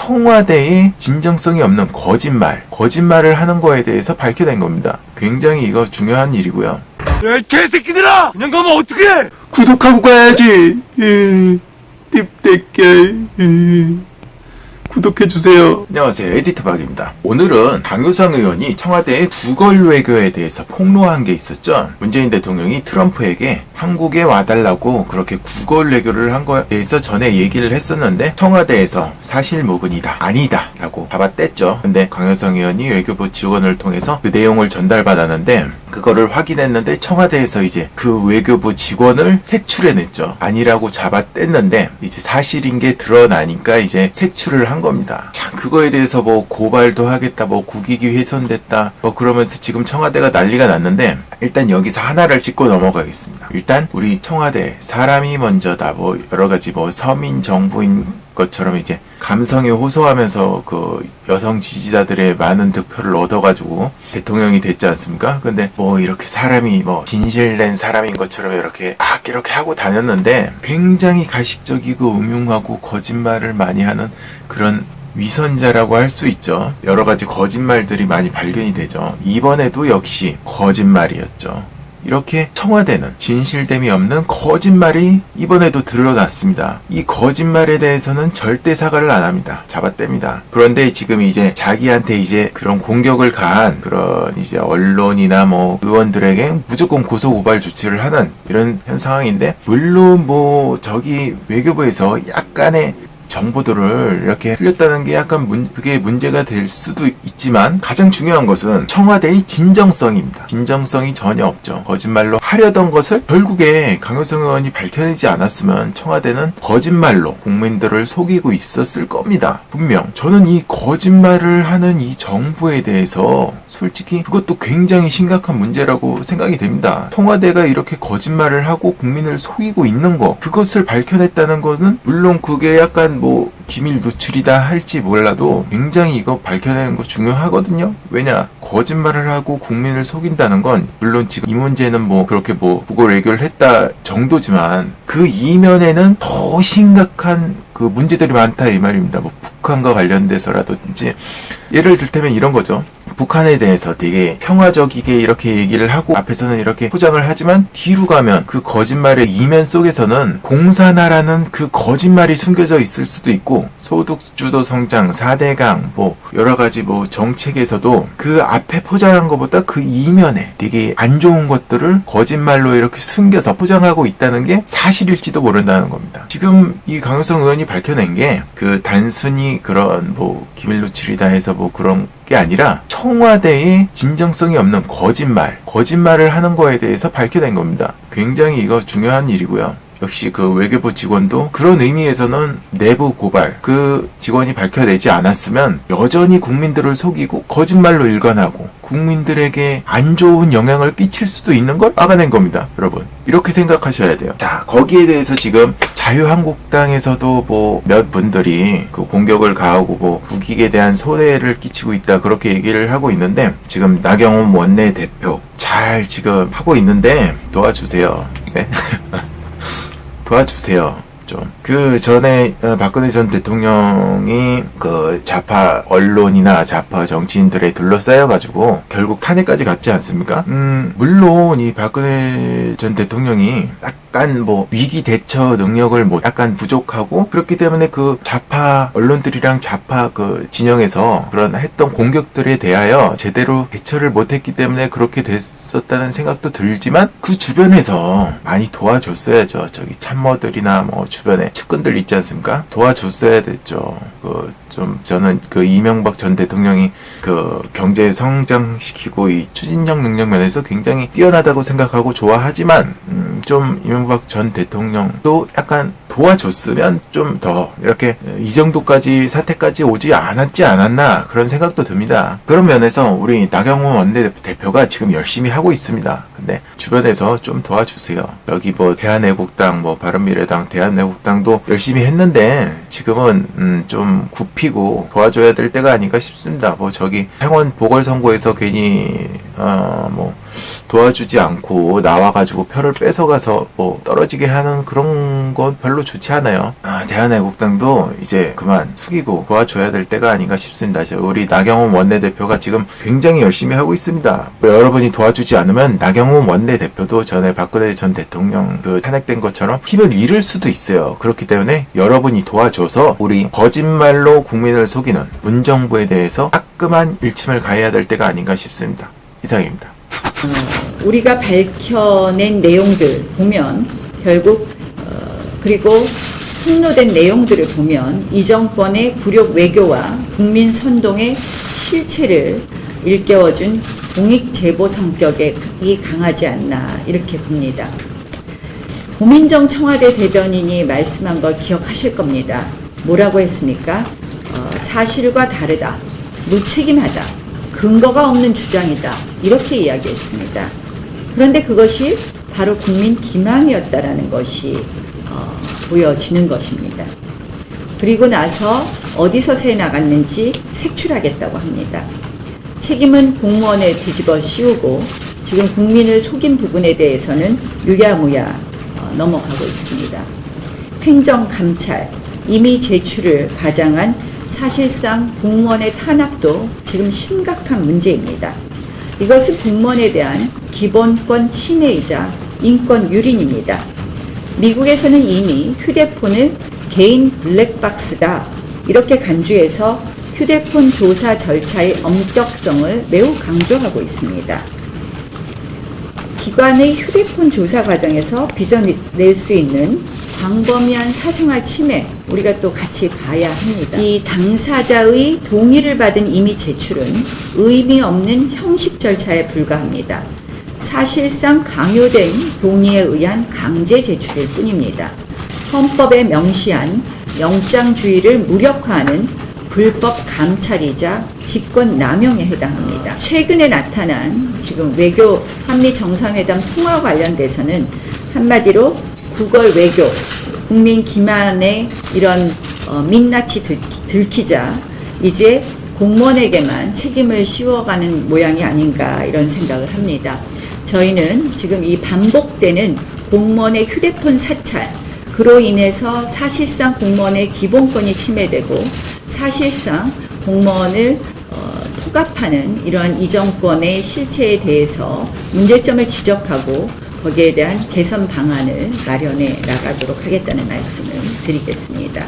청와대의 진정성이 없는 거짓말을 하는 거에 대해서 밝혀낸 겁니다. 굉장히 이거 중요한 일이고요. 야, 이 개새끼들아! 그냥 가면 어떡해! 구독하고 가야지. 띠떼깨. 구독해주세요. 안녕하세요. 에디터 박입니다. 오늘은 강효상 의원이 청와대의 구걸 외교에 대해서 폭로한 게 있었죠. 문재인 대통령이 트럼프에게 한국에 와달라고 그렇게 구걸 외교를 한 거에 대해서 전에 얘기를 했었는데 청와대에서 사실무근이다, 아니다 라고 잡아뗐죠. 근데 강효상 의원이 외교부 직원을 통해서 그 내용을 전달받았는데 그거를 확인했는데 청와대에서 이제 그 외교부 직원을 색출해냈죠. 아니라고 잡아뗐는데 이제 사실인 게 드러나니까 이제 색출을 한 겁니다. 참 그거에 대해서 뭐 고발도 하겠다, 뭐 국익이 훼손됐다, 뭐 그러면서 지금 청와대가 난리가 났는데 일단 여기서 하나를 짚고 넘어가겠습니다. 일단 우리 청와대 사람이 먼저다, 뭐 여러 가지 뭐 서민 정부인 것처럼 이제 감성에 호소하면서 그 여성 지지자들의 많은 득표를 얻어가지고 대통령이 됐지 않습니까? 근데 뭐 이렇게 사람이 뭐 진실된 사람인 것처럼 이렇게 이렇게 하고 다녔는데 굉장히 가식적이고 음흉하고 거짓말을 많이 하는 그런 위선자라고 할 수 있죠. 여러 가지 거짓말들이 많이 발견이 되죠. 이번에도 역시 거짓말이었죠. 이렇게 청와대는 진실됨이 없는 거짓말이 이번에도 드러났습니다. 이 거짓말에 대해서는 절대 사과를 안 합니다. 잡아뗍니다. 그런데 지금 이제 자기한테 이제 그런 공격을 가한 그런 이제 언론이나 뭐 의원들에게 무조건 고소고발 조치를 하는 이런 현 상황인데, 물론 뭐 저기 외교부에서 약간의 정보들을 이렇게 흘렸다는 게 약간 그게 문제가 될 수도 있지만 가장 중요한 것은 청와대의 진정성입니다. 진정성이 전혀 없죠. 거짓말로 하려던 것을 결국에 강효상 의원이 밝혀내지 않았으면 청와대는 거짓말로 국민들을 속이고 있었을 겁니다. 분명 저는 이 거짓말을 하는 이 정부에 대해서 솔직히 그것도 굉장히 심각한 문제라고 생각이 됩니다. 청와대가 이렇게 거짓말을 하고 국민을 속이고 있는 거, 그것을 밝혀냈다는 거는 물론 그게 약간 뭐 기밀 누출이다 할지 몰라도 굉장히 이거 밝혀내는 거 중요하거든요. 왜냐, 거짓말을 하고 국민을 속인다는 건 물론 지금 이 문제는 뭐 그렇게 뭐 국어 외교를 했다 정도지만 그 이면에는 더 심각한 그 문제들이 많다 이 말입니다. 뭐 북한과 관련돼서라든지 예를 들자면 이런 거죠. 북한에 대해서 되게 평화적이게 이렇게 얘기를 하고 앞에서는 이렇게 포장을 하지만 뒤로 가면 그 거짓말의 이면 속에서는 공산화라는 그 거짓말이 숨겨져 있을 수도 있고, 소득주도 성장, 4대강 뭐 여러 가지 뭐 정책에서도 그 앞에 포장한 것보다 그 이면에 되게 안 좋은 것들을 거짓말로 이렇게 숨겨서 포장하고 있다는 게 사실일지도 모른다는 겁니다. 지금 이 강효상 의원이 밝혀낸 게 그 단순히 그런 뭐 기밀 누출이다 해서 뭐 그런 게 아니라 청와대의 진정성이 없는 거짓말을 하는 거에 대해서 밝혀낸 겁니다. 굉장히 이거 중요한 일이고요. 역시 그 외교부 직원도 그런 의미에서는 내부 고발, 그 직원이 밝혀내지 않았으면 여전히 국민들을 속이고 거짓말로 일관하고 국민들에게 안 좋은 영향을 끼칠 수도 있는 걸 막아낸 겁니다. 여러분, 이렇게 생각하셔야 돼요. 자, 거기에 대해서 지금 자유한국당에서도 뭐 몇 분들이 그 공격을 가하고 뭐 국익에 대한 손해를 끼치고 있다 그렇게 얘기를 하고 있는데, 지금 나경원 원내대표 잘 지금 하고 있는데 도와주세요. 네? 도와주세요. 좀. 그 전에 박근혜 전 대통령이 그 좌파 언론이나 좌파 정치인들에 둘러싸여가지고 결국 탄핵까지 갔지 않습니까? 물론 이 박근혜 전 대통령이 약간 뭐 위기 대처 능력을 뭐 약간 부족하고 그렇기 때문에 그 좌파 언론들이랑 좌파 그 진영에서 그런 했던 공격들에 대하여 제대로 대처를 못했기 때문에 그렇게 됐었다는 생각도 들지만 그 주변에서 많이 도와줬어야죠. 저기 참모들이나 뭐 주변에 측근들 있지 않습니까? 도와줬어야 됐죠. 저는 그 이명박 전 대통령이 그 경제 성장시키고 이 추진력 능력 면에서 굉장히 뛰어나다고 생각하고 좋아하지만 좀 이명박 전 대통령도 약간 도와줬으면 좀 더 이렇게 이 정도까지 사태까지 오지 않았나 그런 생각도 듭니다. 그런 면에서 우리 나경원 원내대표가 지금 열심히 하고 있습니다. 근데 주변에서 좀 도와주세요. 여기 뭐 대한애국당, 뭐 바른미래당, 대한애국당도 열심히 했는데 지금은 좀 굽히고 도와줘야 될 때가 아닌가 싶습니다. 뭐 저기 창원 보궐선거에서 괜히 뭐 도와주지 않고 나와가지고 표를 뺏어가서 뭐 떨어지게 하는 그런 건 별로 좋지 않아요. 대한애국당도 이제 그만 숙이고 도와줘야 될 때가 아닌가 싶습니다. 우리 나경원 원내대표가 지금 굉장히 열심히 하고 있습니다. 여러분이 도와주지 않으면 나경원 원내대표도 전에 박근혜 전 대통령 탄핵된 것처럼 힘을 잃을 수도 있어요. 그렇기 때문에 여러분이 도와줘서 우리 거짓말로 국민을 속이는 문정부에 대해서 따끔한 일침을 가해야 될 때가 아닌가 싶습니다. 이상입니다. 우리가 밝혀낸 내용들 보면 결국 그리고 폭로된 내용들을 보면 이 정권의 굴욕 외교와 국민 선동의 실체를 일깨워준 공익제보 성격이 강하지 않나 이렇게 봅니다. 고민정 청와대 대변인이 말씀한 걸 기억하실 겁니다. 뭐라고 했습니까? 사실과 다르다, 무책임하다, 근거가 없는 주장이다 이렇게 이야기했습니다. 그런데 그것이 바로 국민 기망이었다라는 것이 보여지는 것입니다. 그리고 나서 어디서 새 나갔는지 색출하겠다고 합니다. 책임은 공무원에 뒤집어 씌우고 지금 국민을 속인 부분에 대해서는 유야무야 넘어가고 있습니다. 행정감찰, 임의 제출을 가장한 사실상 공무원의 탄압도 지금 심각한 문제입니다. 이것은 공무원에 대한 기본권 침해이자 인권 유린입니다. 미국에서는 이미 휴대폰을 개인 블랙박스다 이렇게 간주해서 휴대폰 조사 절차의 엄격성을 매우 강조하고 있습니다. 기관의 휴대폰 조사 과정에서 빚어낼 수 있는 광범위한 사생활 침해 우리가 또 같이 봐야 합니다. 이 당사자의 동의를 받은 임의 제출은 의미 없는 형식 절차에 불과합니다. 사실상 강요된 동의에 의한 강제 제출일 뿐입니다. 헌법에 명시한 영장주의를 무력화하는 불법 감찰이자 직권 남용에 해당합니다. 최근에 나타난 지금 외교 한미 정상회담 통화 관련돼서는 한마디로 구걸 외교, 국민 기만의 이런 민낯이 들키자 이제 공무원에게만 책임을 씌워가는 모양이 아닌가 이런 생각을 합니다. 저희는 지금 이 반복되는 공무원의 휴대폰 사찰, 그로 인해서 사실상 공무원의 기본권이 침해되고 사실상 공무원을 통갑하는 이러한 이 정권의 실체에 대해서 문제점을 지적하고 거기에 대한 개선 방안을 마련해 나가도록 하겠다는 말씀을 드리겠습니다.